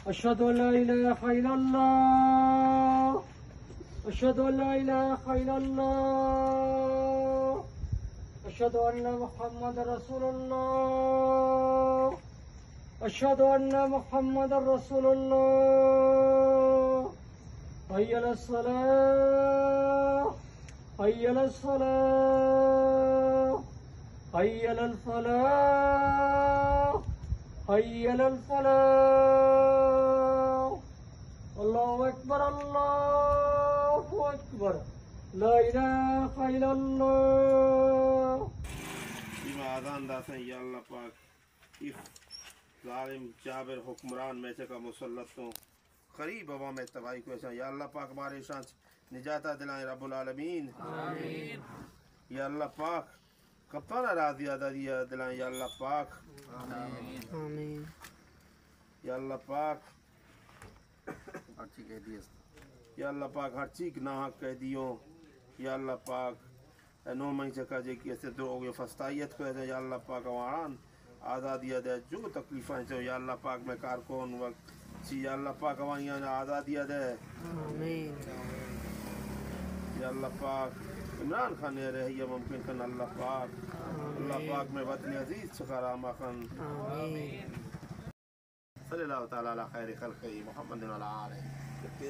أشهد أن لا إله إلا الله أشهد أن لا إله إلا الله أشهد أن محمد رسول الله أشهد أن محمد رسول الله حي على الصلاة حي على الصلاة حي على الفلاح حي على الفلاح الله أكبر الله أكبر لا إله إلا الله آزان داسن یا اللہ پاک اس ظالم جابر حکمران میں سے کا مسلطوں قریب عوام تباہی کو ایسا یا اللہ پاک ہمارے شان نجات دلائیں رب العالمین آمین یا اللہ پاک کپتان راضی دیا دلائیں یا اللہ پاک آمین یا اللہ پاک یا اللہ پاک ہر چیز ناحق کہہ دیوں یا اللہ پاک نو مئی سے کہا جے کہ ایسے دروغ فستائیت کو ہے یا اللہ پاک واران آزادیہ دے جو تکلیفیں سے یا اللہ پاک میں کارکون وقت سی یا اللہ پاک وائیاں آزادیہ دے آمین یا اللہ پاک عمران خان نے رہی ممکن کن اللہ پاک میں وطن عزیز سخارا مخن آمین صلی اللہ تعالیٰ علیہ خیر خلقی محمد علیہ